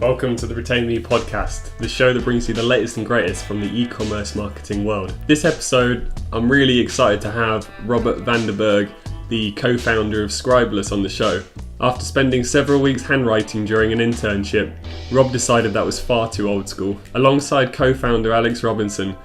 Welcome to the RETAIN.ME podcast, the show that brings you the latest and greatest from the e-commerce marketing world. This episode, I'm really excited to have Rob Van Den Bergh, the co-founder of Scribeless, on the show. After spending several weeks handwriting during an internship, Rob decided that was far too old school. Alongside co-founder Alex Robinson,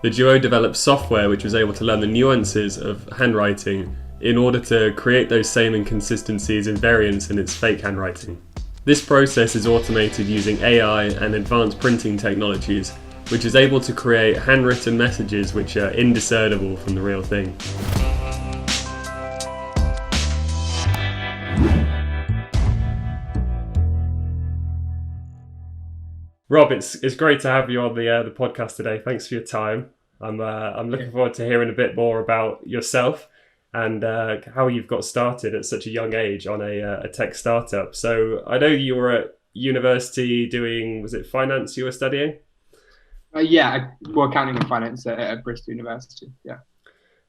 the duo developed software which was able to learn the nuances of handwriting in order to create those same inconsistencies and variants in its fake handwriting. This process is automated using AI and advanced printing technologies, which is able to create handwritten messages which are indiscernible from the real thing. Rob, it's great to have you on the podcast today. Thanks for your time. I'm looking forward to hearing a bit more about yourself and how you've got started at such a young age on a tech startup. So I know you were at university doing, was it finance you were studying? Accounting and finance at Bristol University, yeah.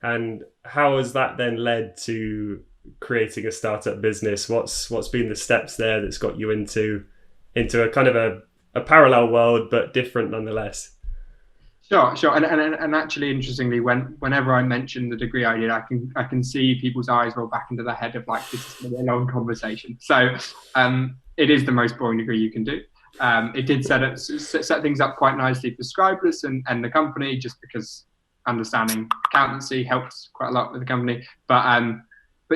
And how has that then led to creating a startup business? What's been the steps there that's got you into a kind of a parallel world, but different nonetheless? Sure. And actually, interestingly, whenever I mention the degree I did, I can see people's eyes roll back into their head of like, this is going to be a long conversation. So it is the most boring degree you can do. It did set things up quite nicely for Scribeless and the company, just because understanding accountancy helps quite a lot with the company. But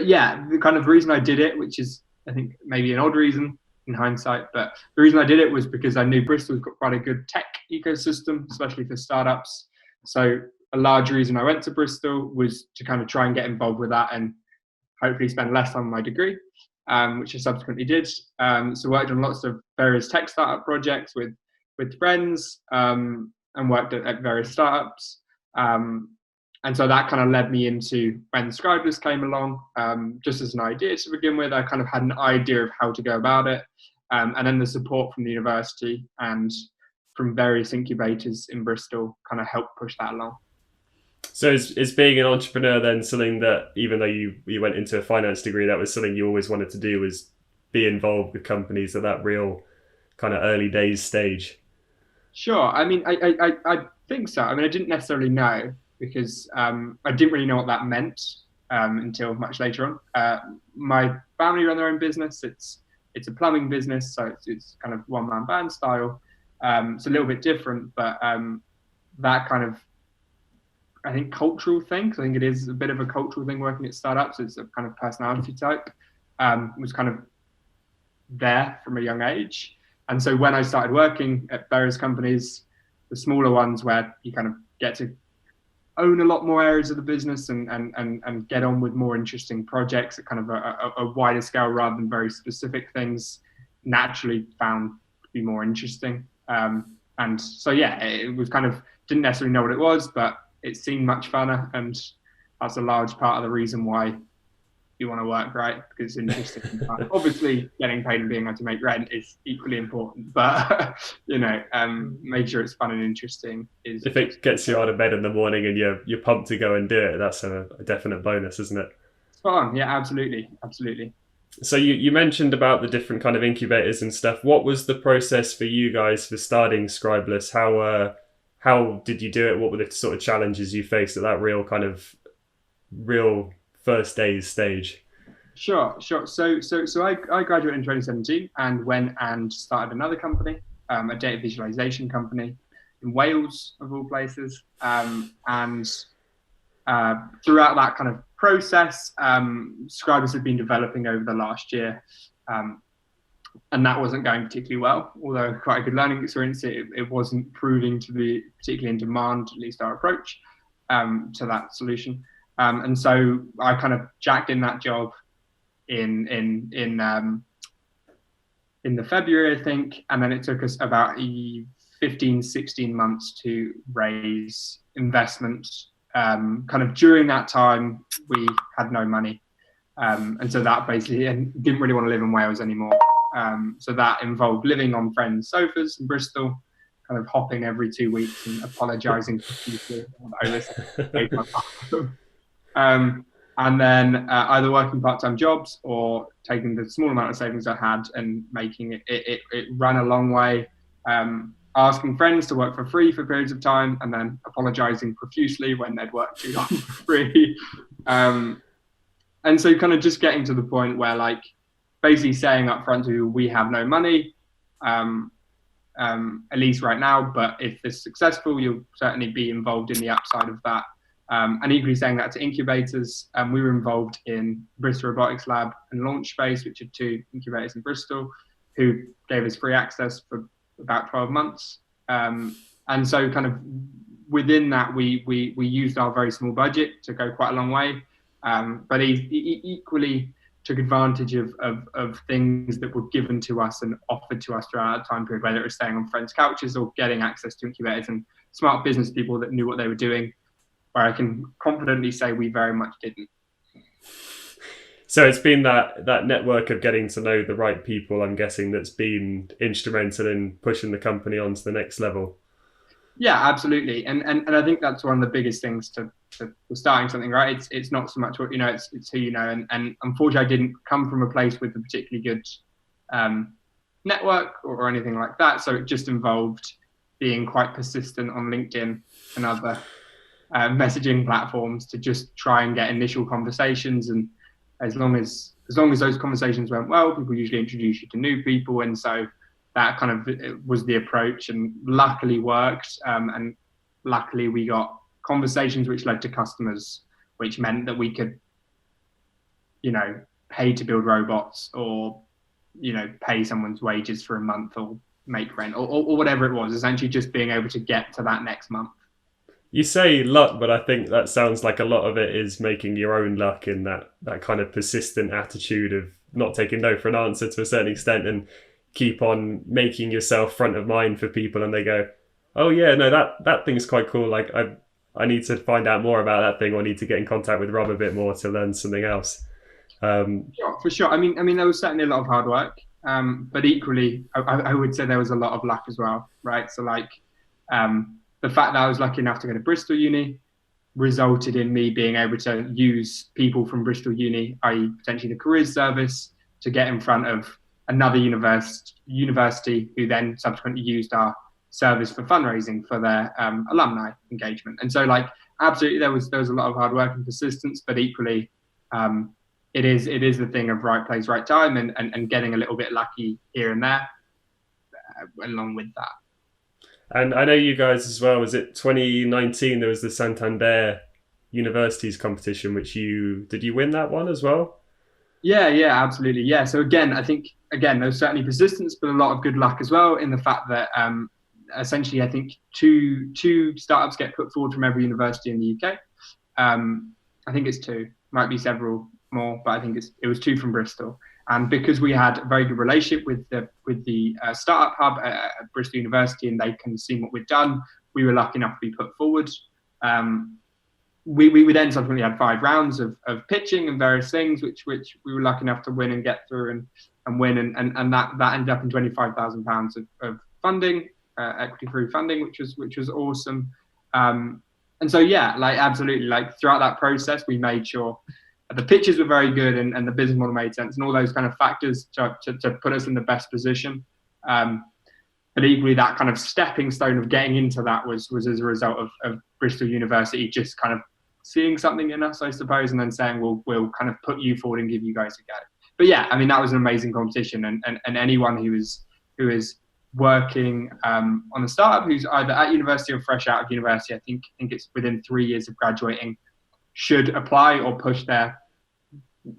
yeah, the kind of reason I did it, which is I think maybe an odd reason in hindsight, but the reason I did it was because I knew Bristol's got quite a good tech ecosystem, especially for startups. So a large reason I went to Bristol was to kind of try and get involved with that and hopefully spend less time on my degree, which I subsequently did. So worked on lots of various tech startup projects with friends, and worked at various startups. And so that kind of led me into when Scribeless came along, just as an idea to begin with. I kind of had an idea of how to go about it. And then the support from the university and from various incubators in Bristol kind of helped push that along. So is being an entrepreneur then something that, even though you went into a finance degree, that was something you always wanted to do, was be involved with companies at that real kind of early days stage? Sure. I mean, I think so. I mean, I didn't necessarily know, because I didn't really know what that meant until much later on. My family run their own business. It's a plumbing business, so it's kind of one-man band style. It's a little bit different, but that kind of, I think, cultural thing, because I think it is a bit of a cultural thing working at startups. It's a kind of personality type, was kind of there from a young age. And so when I started working at various companies, the smaller ones where you kind of get to own a lot more areas of the business and get on with more interesting projects at kind of a wider scale rather than very specific things, naturally found to be more interesting. And so, yeah, it was kind of, didn't necessarily know what it was, but it seemed much funner. And that's a large part of the reason why you want to work, right? Because it's interesting. Obviously, getting paid and being able to make rent is equally important, but make sure it's fun and interesting. If it gets you out of bed in the morning and you're pumped to go and do it, that's a definite bonus, isn't it? Spot on. Yeah, absolutely. So you mentioned about the different kind of incubators and stuff. What was the process for you guys for starting Scribeless? How did you do it? What were the sort of challenges you faced at that real first days stage? Sure. So I graduated in 2017 and went and started another company, a data visualization company in Wales, of all places. And throughout that kind of process, Scribeless had been developing over the last year. And that wasn't going particularly well, although quite a good learning experience. It wasn't proving to be particularly in demand, at least our approach to that solution. And so I kind of jacked in that job in the February, I think, and then it took us about 16 months to raise investment. Kind of during that time, we had no money, and so that basically, and didn't really want to live in Wales anymore. So that involved living on friends' sofas in Bristol, kind of hopping every 2 weeks and apologising to people over. and then either working part-time jobs or taking the small amount of savings I had and making it run a long way. Asking friends to work for free for periods of time, and then apologizing profusely when they'd work too long for free. And so kind of just getting to the point where, like, basically saying up front to we have no money, at least right now, but if it's successful, you'll certainly be involved in the upside of that. And equally saying that to incubators. We were involved in Bristol Robotics Lab and Launch Space, which are 2 incubators in Bristol, who gave us free access for about 12 months. And so kind of within that, we used our very small budget to go quite a long way. But he equally took advantage of things that were given to us and offered to us throughout that time period, whether it was staying on friends' couches or getting access to incubators and smart business people that knew what they were doing, where I can confidently say we very much didn't. So it's been that network of getting to know the right people, I'm guessing, that's been instrumental in pushing the company on to the next level. Yeah, absolutely. And I think that's one of the biggest things to starting something, right? It's not so much what you know, it's who you know. And unfortunately, I didn't come from a place with a particularly good network or anything like that. So it just involved being quite persistent on LinkedIn and other messaging platforms to just try and get initial conversations. And as long as those conversations went well, people usually introduce you to new people. And so that kind of was the approach, and luckily worked. And luckily we got conversations which led to customers, which meant that we could, pay to build robots, or, pay someone's wages for a month, or make rent, or whatever it was, essentially just being able to get to that next month. You say luck, but I think that sounds like a lot of it is making your own luck in that kind of persistent attitude of not taking no for an answer to a certain extent, and keep on making yourself front of mind for people, and they go, oh yeah, no, that thing's quite cool. Like I need to find out more about that thing, or I need to get in contact with Rob a bit more to learn something else. For sure. I mean, there was certainly a lot of hard work, but equally, I would say there was a lot of luck as well, right? So like, the fact that I was lucky enough to go to Bristol Uni resulted in me being able to use people from Bristol Uni, i.e. potentially the careers service, to get in front of another university who then subsequently used our service for fundraising for their alumni engagement. And so, like, absolutely, there was a lot of hard work and persistence, but equally, it is the thing of right place, right time, and getting a little bit lucky here and there along with that. And I know you guys as well, was it 2019, there was the Santander Universities competition, did you win that one as well? Yeah, absolutely. Yeah. So again, I think, there's certainly persistence, but a lot of good luck as well, in the fact that essentially I think two startups get put forward from every university in the UK. I think it's 2, might be several more, but I think it was 2 from Bristol. And because we had a very good relationship with the startup hub at Bristol University, and they can see what we've done, we were lucky enough to be put forward. We then subsequently had 5 rounds of pitching and various things, which we were lucky enough to win and get through and win, and that ended up in £25,000 of funding, equity-free funding, which was awesome. And so yeah, like absolutely, like throughout that process, we made sure the pitches were very good and the business model made sense, and all those kind of factors to put us in the best position. But equally, that kind of stepping stone of getting into that was as a result of Bristol University just kind of seeing something in us, I suppose, and then saying, we'll kind of put you forward and give you guys a go. But yeah, I mean, that was an amazing competition, and anyone who is working on a startup, who's either at university or fresh out of university, I think it's within 3 years of graduating, should apply or push their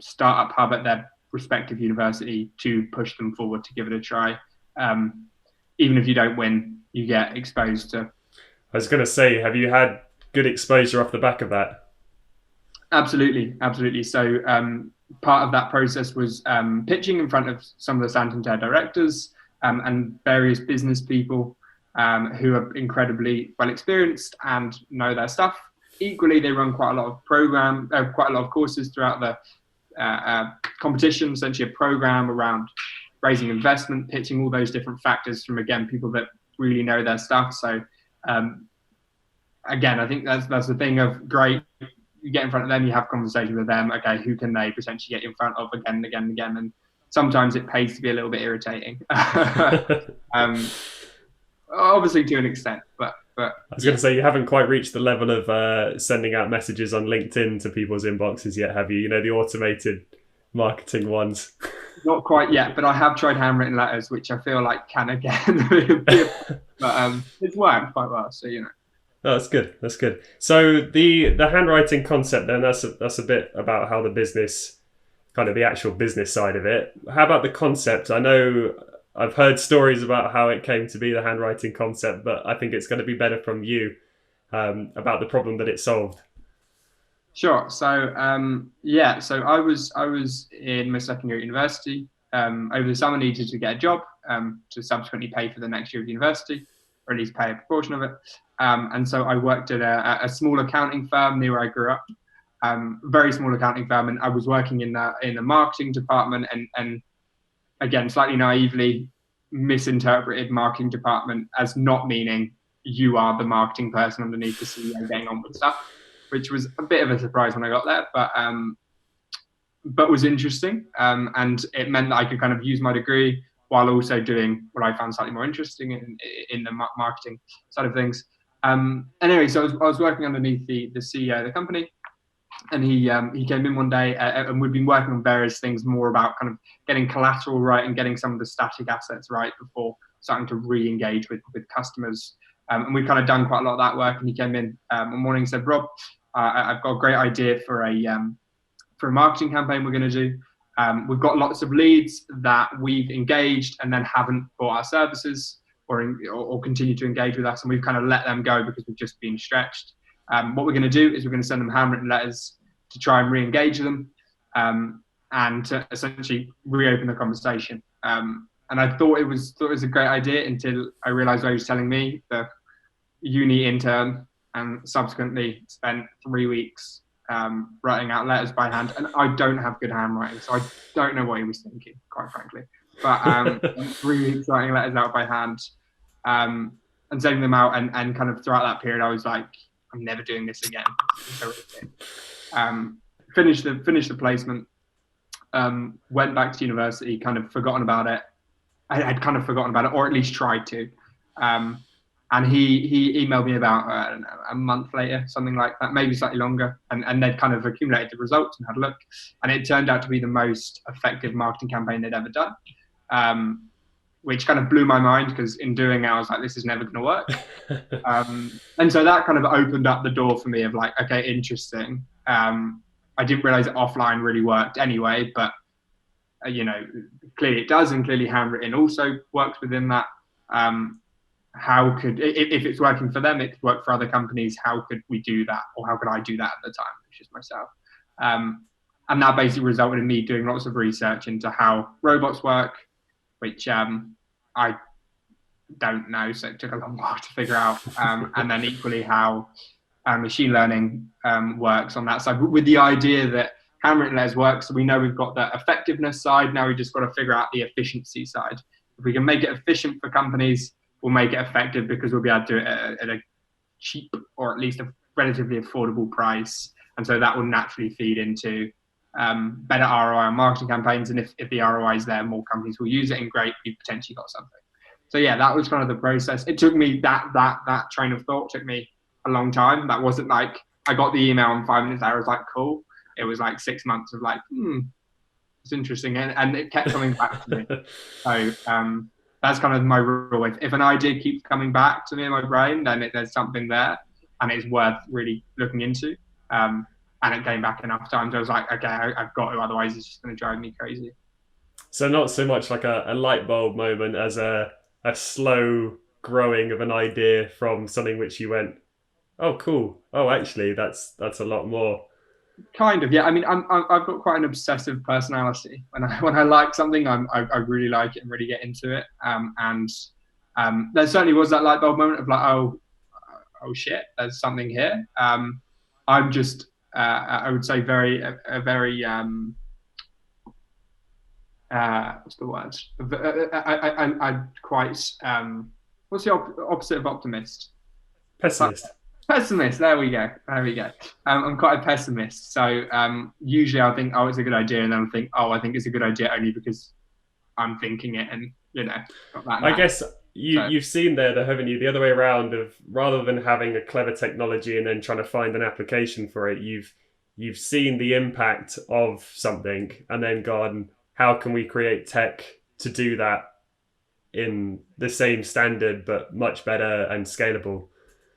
startup hub at their respective university to push them forward to give it a try. Even if you don't win, you get exposed to. I was going to say, have you had good exposure off the back of that? Absolutely. So part of that process was pitching in front of some of the Santander directors and various business people who are incredibly well experienced and know their stuff. Equally, they run quite a lot of courses throughout the competition, essentially a program around raising investment, pitching, all those different factors from, again, people that really know their stuff. So again, I think that's the thing of great you get in front of them, you have conversations with them. Okay, who can they potentially get in front of again and again and again? And sometimes it pays to be a little bit irritating. Obviously to an extent, but I was going to say, you haven't quite reached the level of sending out messages on LinkedIn to people's inboxes yet, have you? You know, the automated marketing ones. not quite yet. But I have tried handwritten letters, which I feel like can again but it's worked quite well. So Oh, that's good. That's good. So the handwriting concept, then that's a bit about how the business, kind of the actual business side of it. How about the concept? I know I've heard stories about how it came to be, the handwriting concept, but I think it's going to be better from you about the problem that it solved. Sure. So yeah, so I was in my second year at university. Over the summer, needed to get a job to subsequently pay for the next year of university, or at least pay a proportion of it. And so I worked at a small accounting firm near where I grew up. Very small accounting firm, and I was working in the marketing department, and again, slightly naively misinterpreted marketing department as not meaning you are the marketing person underneath the CEO getting on with stuff, which was a bit of a surprise when I got there, but was interesting. And it meant that I could kind of use my degree while also doing what I found slightly more interesting in the marketing side of things. Anyway, so I was working underneath the CEO of the company, and he came in one day, and we've been working on various things more about kind of getting collateral right and getting some of the static assets right before starting to re-engage with customers. And we've kind of done quite a lot of that work. And he came in one morning and said, Rob, I've got a great idea for a marketing campaign we're going to do. We've got lots of leads that we've engaged and then haven't bought our services or continue to engage with us, and we've kind of let them go because we've just been stretched. What we're going to do is we're going to send them handwritten letters to try and re-engage them, and to essentially reopen the conversation. And I thought it was a great idea until I realised what he was telling me, the uni intern, and subsequently spent 3 weeks writing out letters by hand. And I don't have good handwriting, so I don't know what he was thinking, quite frankly. But 3 weeks writing letters out by hand, and sending them out, and kind of throughout that period, I was like, I'm never doing this again. Finished the placement, went back to university, kind of forgotten about it. I had kind of forgotten about it, or at least tried to. And he emailed me about, I don't know, a month later, something like that, maybe slightly longer. And they'd kind of accumulated the results and had a look. And it turned out to be the most effective marketing campaign they'd ever done, which kind of blew my mind, because in doing it, I was like, this is never going to work. And so that kind of opened up the door for me of like, okay, interesting. I didn't realize that offline really worked anyway, but clearly it does, and clearly handwritten also works within that. How could, if it's working for them, it could work for other companies. How could we do that, or how could I do that at the time, which is myself? And that basically resulted in me doing lots of research into how robots work, which I don't know, so it took a long while to figure out. And then equally how machine learning works on that side, with the idea that handwritten letters work. So we know we've got the effectiveness side. Now we just got to figure out the efficiency side. If we can make it efficient for companies, we'll make it effective, because we'll be able to do it at a cheap, or at least a relatively affordable price. And so that will naturally feed into better ROI on marketing campaigns. And if the ROI is there, more companies will use it, and great, you've potentially got something. So yeah, that was kind of the process. It took me that train of thought took me a long time. That wasn't like I got the email and 5 minutes later I was like, cool. It was like 6 months of like, it's interesting, and it kept coming back to me. So that's kind of my rule. If an idea keeps coming back to me in my brain, then there's something there, and it's worth really looking into. And it came back enough times. I was like, okay, I've got to, otherwise it's just going to drive me crazy. So not so much like a light bulb moment as a slow growing of an idea from something which you went, oh cool, oh actually that's a lot more. Kind of, yeah. I mean, I've got quite an obsessive personality. When I like something, I really like it and really get into it. And there certainly was that light bulb moment of like, oh shit, there's something here. I'm just, I would say, very what's the word? I'm quite what's the opposite of optimist? Pessimist. Pessimist. There we go. There we go. I'm quite a pessimist. So usually I'll think, oh, it's a good idea, and then I'll think, oh, I think it's a good idea only because I'm thinking it, and not that I now. guess So you've seen there, though, haven't you? The other way around of rather than having a clever technology and then trying to find an application for it, you've seen the impact of something and then gone, how can we create tech to do that in the same standard but much better and scalable?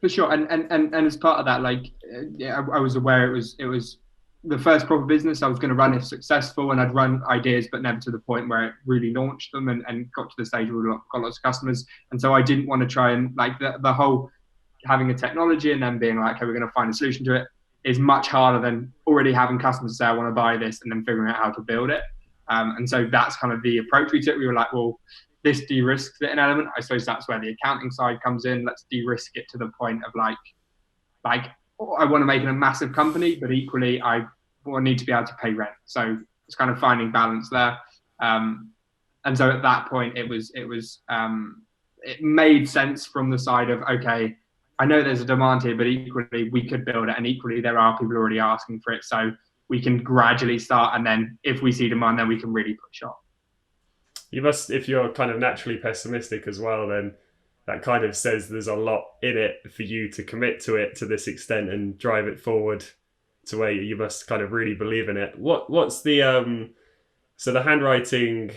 for sure, and as part of that, like, yeah, I was aware it was the first proper business I was going to run if successful, and I'd run ideas, but never to the point where it really launched them and got to the stage where we got lots of customers. And so I didn't want to try and like the whole having a technology and then being like, okay, we're going to find a solution to it is much harder than already having customers say, I want to buy this, and then figuring out how to build it. And so that's kind of the approach we took. We were like, well, this de-risks it an element. I suppose that's where the accounting side comes in. Let's de-risk it to the point of like I want to make it a massive company, but equally I will need to be able to pay rent. So it's kind of finding balance there. And so at that point, it made sense from the side of, okay, I know there's a demand here, but equally we could build it, and equally there are people already asking for it. So we can gradually start, and then if we see demand, then we can really push on. You must, if you're kind of naturally pessimistic as well, then that kind of says there's a lot in it for you to commit to it to this extent and drive it forward to where you must kind of really believe in it. What's the so the handwriting,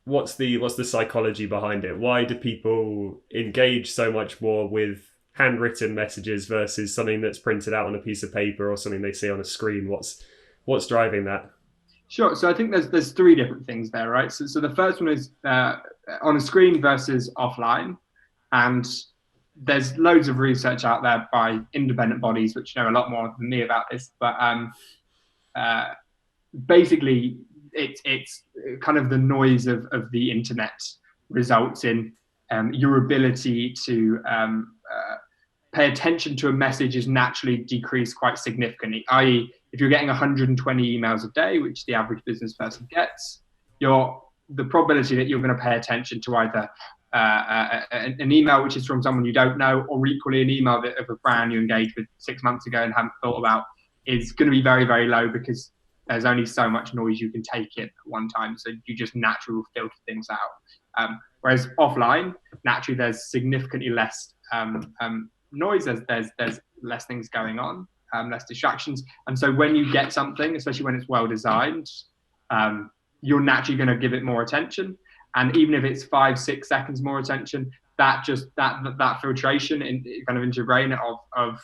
what's the psychology behind it? Why do people engage so much more with handwritten messages versus something that's printed out on a piece of paper or something they see on a screen? What's driving that? Sure. So I think there's three different things there, right? So the first one is on a screen versus offline, and there's loads of research out there by independent bodies which know a lot more than me about this. But uh, basically, it's kind of the noise of the internet results in your ability to pay attention to a message is naturally decreased quite significantly. I.e., if you're getting 120 emails a day, which the average business person gets, the probability that you're going to pay attention to either an email which is from someone you don't know, or equally an email of a brand you engaged with 6 months ago and haven't thought about, is going to be very, very low because there's only so much noise you can take in at one time. So you just naturally filter things out. Whereas offline, naturally, there's significantly less noise. There's less things going on, less distractions. And so when you get something, especially when it's well designed, you're naturally going to give it more attention. And even if it's 5-6 seconds more attention, that filtration in kind of into your brain of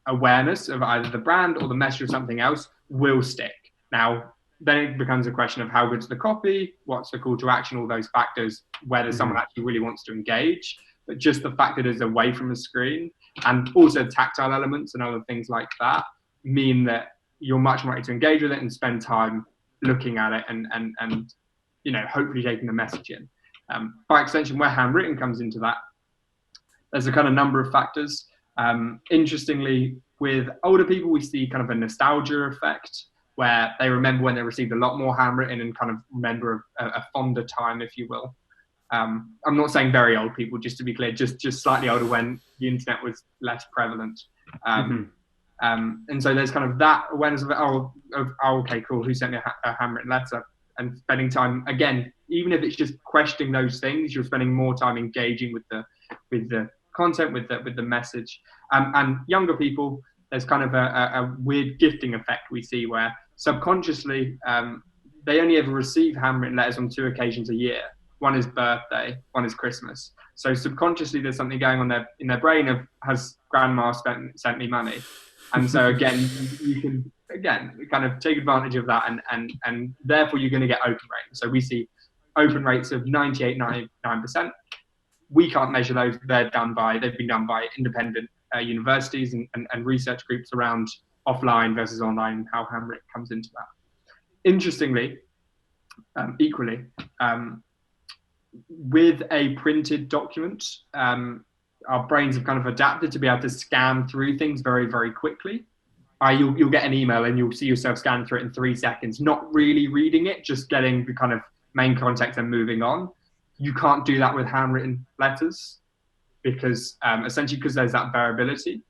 awareness of either the brand or the message of something else will stick. Now, then it becomes a question of how good's the copy, what's the call to action, all those factors, whether someone actually really wants to engage. But just the fact that it's away from a screen, and also tactile elements and other things like that, mean that you're much more likely to engage with it and spend time looking at it and hopefully taking the message in. By extension, where handwritten comes into that, there's a kind of number of factors. Interestingly, with older people, we see kind of a nostalgia effect where they remember when they received a lot more handwritten and kind of remember a fonder time, if you will. I'm not saying very old people, just to be clear, just slightly older when the internet was less prevalent. And so there's kind of that awareness of, okay, cool, who sent me a handwritten letter? And spending time, again, even if it's just questioning those things, you're spending more time engaging with the content, with the message. And younger people, there's kind of a weird gifting effect we see where subconsciously they only ever receive handwritten letters on 2 occasions a year. One is birthday, one is Christmas. So subconsciously there's something going on in their brain of, has grandma sent me money? And so again, you can kind of take advantage of that, and therefore you're going to get open rates. So we see open rates of 98.99%. We can't measure those. They've been done by independent universities and research groups around offline versus online and how handwritten comes into that. Interestingly, equally, with a printed document, our brains have kind of adapted to be able to scan through things very, very quickly. You'll get an email and you'll see yourself scan through it in 3 seconds, not really reading it, just getting the kind of main context and moving on. You can't do that with handwritten letters. because essentially because there's that variability.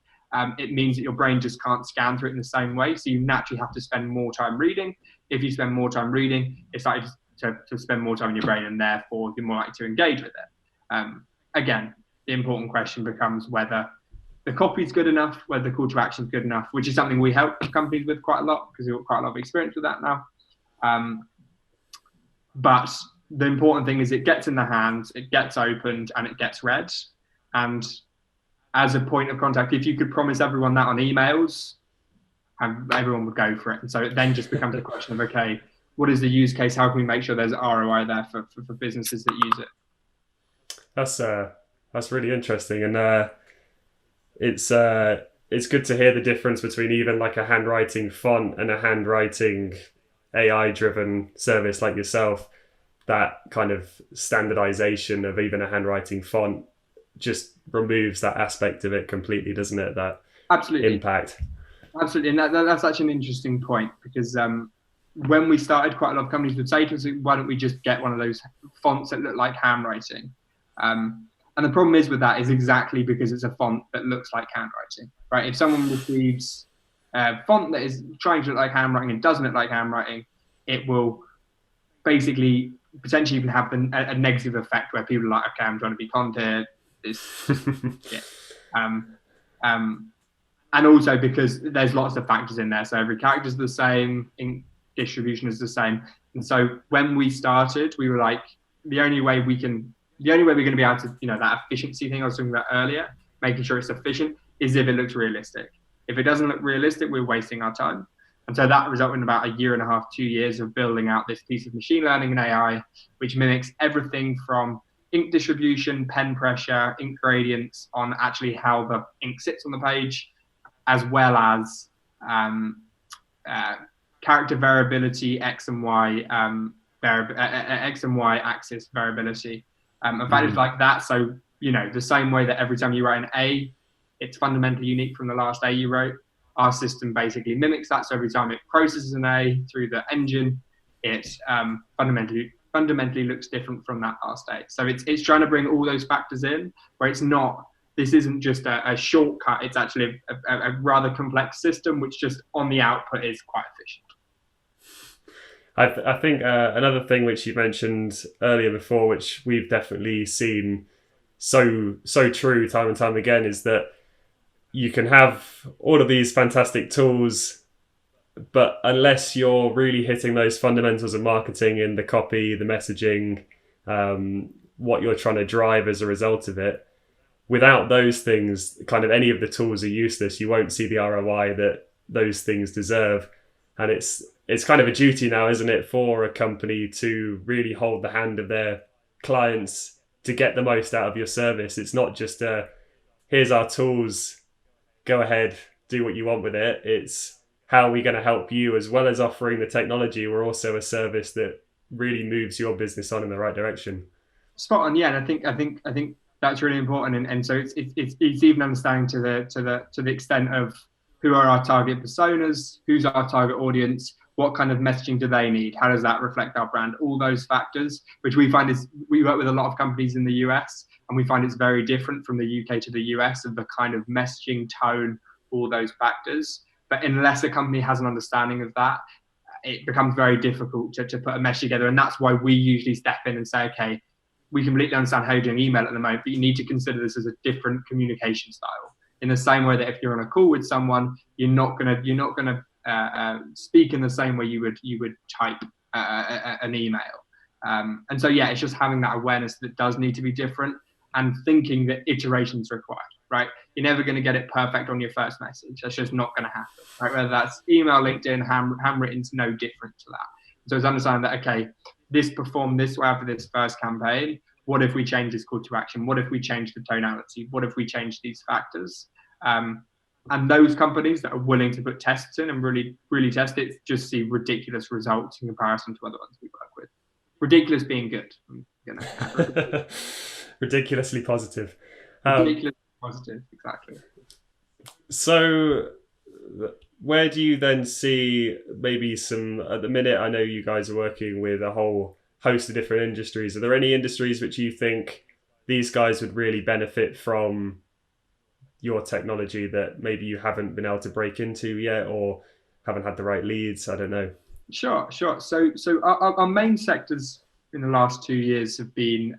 It means that your brain just can't scan through it in the same way. So you naturally have to spend more time reading. If you spend more time reading, it's likely to spend more time in your brain, and therefore you're more likely to engage with it. Again, the important question becomes whether the copy is good enough, whether the call to action is good enough, which is something we help companies with quite a lot because we've got quite a lot of experience with that now. But the important thing is it gets in the hands, it gets opened, and it gets read. And as a point of contact, if you could promise everyone that on emails, everyone would go for it. And so it then just becomes a question of, okay, what is the use case? How can we make sure there's ROI there for businesses that use it? That's really interesting, and it's good to hear the difference between even like a handwriting font and a handwriting AI driven service like yourself. That kind of standardization of even a handwriting font just removes that aspect of it completely, doesn't it? That absolutely impact. Absolutely, and that's actually an interesting point because when we started, quite a lot of companies would say to us, "Why don't we just get one of those fonts that look like handwriting?" And the problem is with that is exactly because it's a font that looks like handwriting, right? If someone receives a font that is trying to look like handwriting and doesn't look like handwriting, it will basically potentially even have a negative effect where people are like, "Okay, I'm trying to be content." Yeah. And also because there's lots of factors in there. So every character is the same, ink distribution is the same. And so when we started, we were like, the only way we're going to be able to, that efficiency thing I was talking about earlier, making sure it's efficient, is if it looks realistic. If it doesn't look realistic, we're wasting our time. And so that resulted in about 1.5 years, 2 years of building out this piece of machine learning and AI, which mimics everything from ink distribution, pen pressure, ink gradients on actually how the ink sits on the page, as well as character variability, X and Y axis variability, and factors like that. So the same way that every time you write an A, it's fundamentally unique from the last A you wrote. Our system basically mimics that. So every time it processes an A through the engine, it fundamentally looks different from that last A. So it's trying to bring all those factors in, where it's not. This isn't just a shortcut. It's actually a rather complex system, which just on the output is quite efficient. I think another thing which you mentioned earlier before, which we've definitely seen so true time and time again, is that you can have all of these fantastic tools, but unless you're really hitting those fundamentals of marketing in the copy, the messaging, what you're trying to drive as a result of it, without those things, kind of any of the tools are useless. You won't see the ROI that those things deserve. And it's kind of a duty now, isn't it, for a company to really hold the hand of their clients to get the most out of your service. It's not just here's our tools, go ahead, do what you want with it. It's how are we going to help you? As well as offering the technology, we're also a service that really moves your business on in the right direction. Spot on, yeah. And I think that's really important. And so it's even understanding to the extent of who are our target personas, who's our target audience, what kind of messaging do they need, how does that reflect our brand, all those factors, which we find we work with a lot of companies in the US, and we find it's very different from the UK to the US of the kind of messaging, tone, all those factors. But unless a company has an understanding of that, it becomes very difficult to put a mesh together. And that's why we usually step in and say, okay, we completely understand how you're doing email at the moment, but you need to consider this as a different communication style. In the same way that if you're on a call with someone, you're not gonna speak in the same way you would type an email. And so yeah, it's just having that awareness that it does need to be different, and thinking that iterations required. Right, you're never going to get it perfect on your first message. That's just not going to happen. Right, whether that's email, LinkedIn, handwritten's no different to that. So it's understanding that, okay, this performed this way after this first campaign. What if we change this call to action? What if we change the tonality? What if we change these factors? And those companies that are willing to put tests in and really, really test it just see ridiculous results in comparison to other ones we work with. Ridiculous being good. Ridiculously positive. Ridiculously positive, exactly. So where do you then see maybe some, at the minute, I know you guys are working with a whole host of different industries. Are there any industries which you think these guys would really benefit from your technology that maybe you haven't been able to break into yet, or haven't had the right leads? I don't know. Sure, sure. So our main sectors in the last 2 years have been,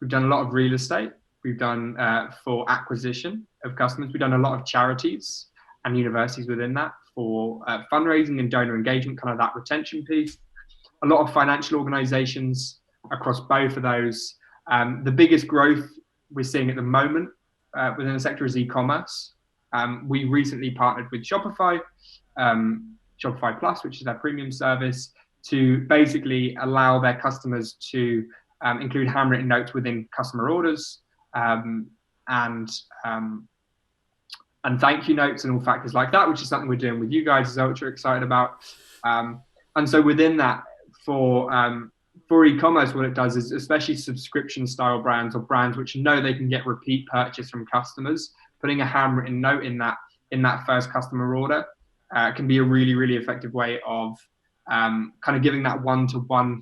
we've done a lot of real estate. We've done for acquisition of customers. We've done a lot of charities and universities within that for fundraising and donor engagement, kind of that retention piece. A lot of financial organizations across both of those. The biggest growth we're seeing at the moment within the sector is e-commerce. We recently partnered with Shopify, Shopify Plus, which is their premium service, to basically allow their customers to include handwritten notes within customer orders, and thank you notes and all factors like that, which is something we're doing with you guys, as ultra excited about. And so within that, for e-commerce, what it does is, especially subscription style brands or brands which know they can get repeat purchase from customers, putting a handwritten note in that first customer order can be a really, really effective way of kind of giving that one-to-one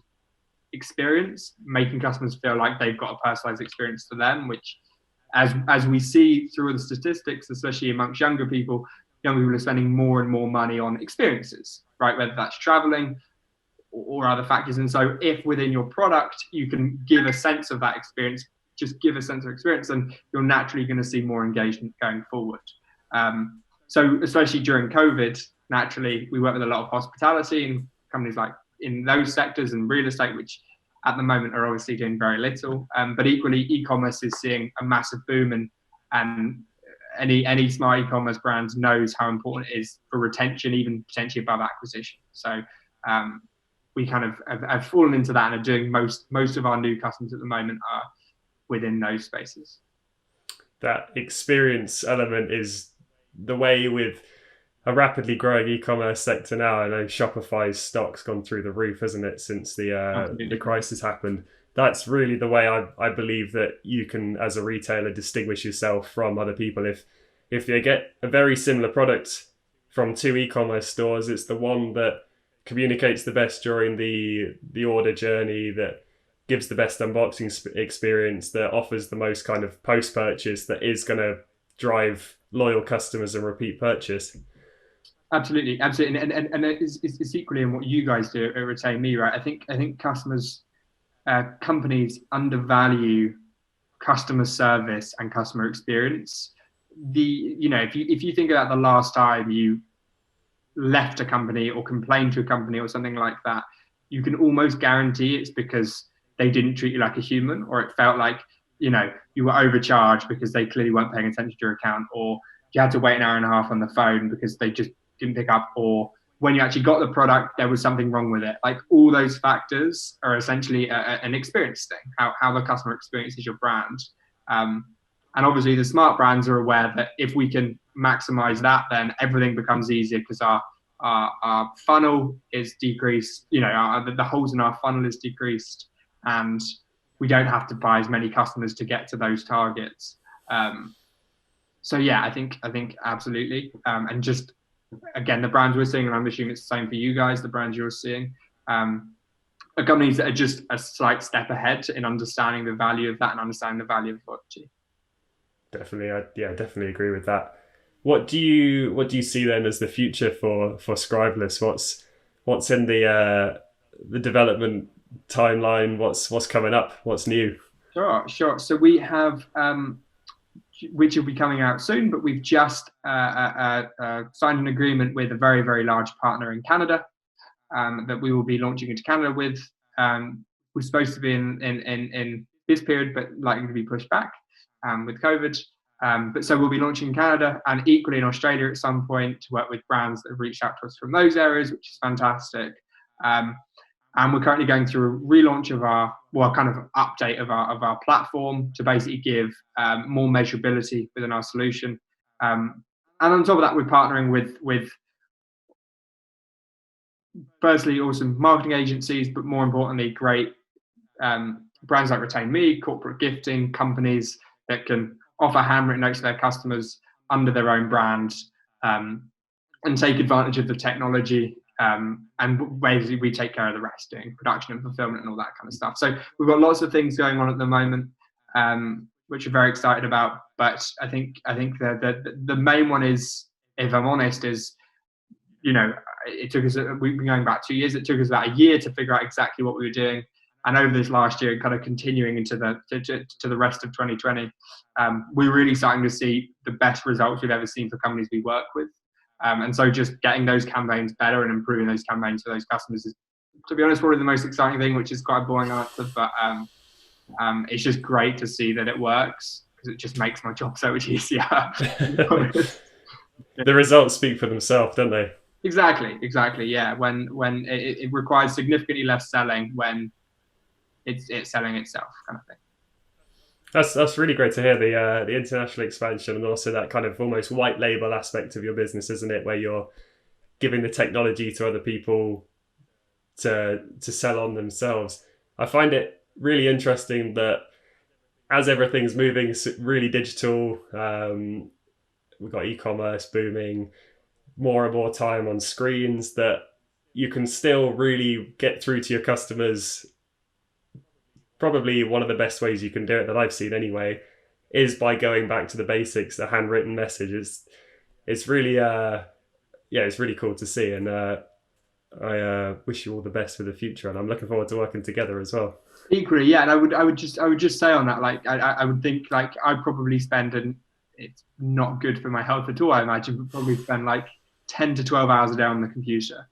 experience, making customers feel like they've got a personalized experience to them, which, as we see through the statistics, especially amongst younger people are spending more and more money on experiences, right? Whether that's traveling or other factors. And so if within your product you can give a sense of that experience, just give a sense of experience, and you're naturally going to see more engagement going forward. So especially during COVID, naturally, we work with a lot of hospitality and companies like in those sectors and real estate, which at the moment are obviously doing very little. But equally, e-commerce is seeing a massive boom, and any smart e-commerce brand knows how important it is for retention, even potentially above acquisition. So we kind of have fallen into that and are doing most of our new customers at the moment are within those spaces. That experience element is the way with a rapidly growing e-commerce sector now. I know Shopify's stock's gone through the roof, hasn't it, since the crisis happened. That's really the way I believe that you can, as a retailer, distinguish yourself from other people. If you get a very similar product from two e-commerce stores, it's the one that communicates the best during the order journey, that gives the best unboxing experience, that offers the most kind of post-purchase, that is going to drive loyal customers and repeat purchase. Absolutely. And it's equally in what you guys do at RETAIN.ME, right? I think customers, companies undervalue customer service and customer experience. If you think about the last time you left a company or complained to a company or something like that, you can almost guarantee it's because they didn't treat you like a human, or it felt like you were overcharged because they clearly weren't paying attention to your account, or you had to wait an hour and a half on the phone because they just didn't pick up, or when you actually got the product there was something wrong with it. Like, all those factors are essentially an experience thing, how the customer experiences your brand. And obviously the smart brands are aware that if we can maximize that, then everything becomes easier, because our funnel is decreased, the holes in our funnel is decreased, and we don't have to buy as many customers to get to those targets. So yeah, I think absolutely. And just again, the brands we're seeing, and I'm assuming it's the same for you guys, the brands you're seeing, are companies that are just a slight step ahead in understanding the value of that and understanding the value of loyalty. Definitely, I definitely agree with that. What do you see then as the future for Scribeless? What's in the development timeline? What's coming up? What's new? Sure. So we have, which will be coming out soon, but we've just signed an agreement with a very, very large partner in Canada that we will be launching into Canada with. We're supposed to be in this period, but likely to be pushed back with COVID. But so we'll be launching in Canada and equally in Australia at some point, to work with brands that have reached out to us from those areas, which is fantastic. And we're currently going through a relaunch of kind of update of our platform to basically give more measurability within our solution. And on top of that, we're partnering with firstly awesome marketing agencies, but more importantly, great brands like RETAIN.ME, corporate gifting companies that can offer handwritten notes to their customers under their own brand, and take advantage of the technology. And basically we take care of the rest, doing production and fulfillment and all that kind of stuff. So we've got lots of things going on at the moment. which we're very excited about. But I think the main one is, if I'm honest, is, it took us, we've been going back 2 years. It took us about a year to figure out exactly what we were doing. And over this last year, kind of continuing into to the rest of 2020, we're really starting to see the best results we've ever seen for companies we work with. And so just getting those campaigns better and improving those campaigns for those customers is, to be honest, probably the most exciting thing, which is quite a boring answer, but it's just great to see that it works, because it just makes my job so much easier. The results speak for themselves, don't they? Exactly. Yeah. When it requires significantly less selling when it's selling itself, kind of thing. That's really great to hear, the international expansion, and also that kind of almost white label aspect of your business, isn't it? Where you're giving the technology to other people to sell on themselves. I find it really interesting that as everything's moving really digital, we've got e-commerce booming, more and more time on screens, that you can still really get through to your customers. Probably one of the best ways you can do it, that I've seen anyway, is by going back to the basics, the handwritten message. It's really it's really cool to see, and I wish you all the best for the future, and I'm looking forward to working together as well. Equally, yeah, and I would just say on that, like, I would think, like, I probably spend, and it's not good for my health at all, I imagine, but probably spend like 10 to 12 hours a day on the computer.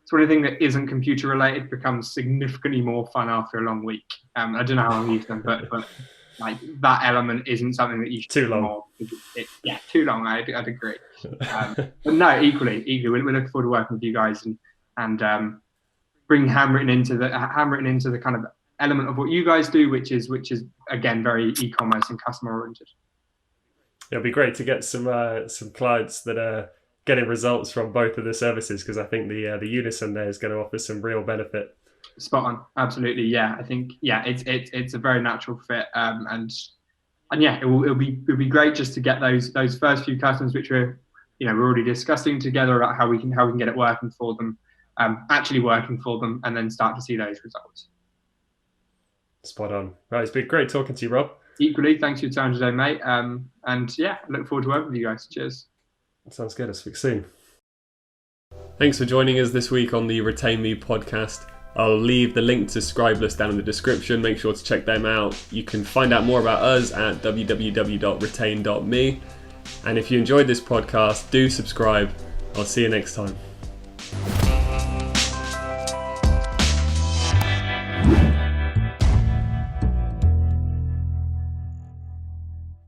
So anything that isn't computer related becomes significantly more fun after a long week. I don't know how long you've done, but like, that element isn't something that you should too long. More. Too long. I'd agree. But no, equally, we're looking forward to working with you guys and bring handwritten into the kind of element of what you guys do, which is again very e-commerce and customer oriented. It'll be great to get some clients that are getting results from both of the services, because I think the unison there is going to offer some real benefit. Spot on, absolutely, yeah. I think it's a very natural fit, and yeah, it'll be great just to get those first few customers, which we're already discussing together about how we can get it working for them, actually working for them, and then start to see those results. Spot on. Right, it's been great talking to you, Rob. Equally, thanks for your time today, mate. And yeah, look forward to working with you guys. Cheers. Sounds good. I'll speak soon. Thanks for joining us this week on the RETAIN.ME podcast. I'll leave the link to Scribeless down in the description. Make sure to check them out. You can find out more about us at www.retain.me. And if you enjoyed this podcast, do subscribe. I'll see you next time.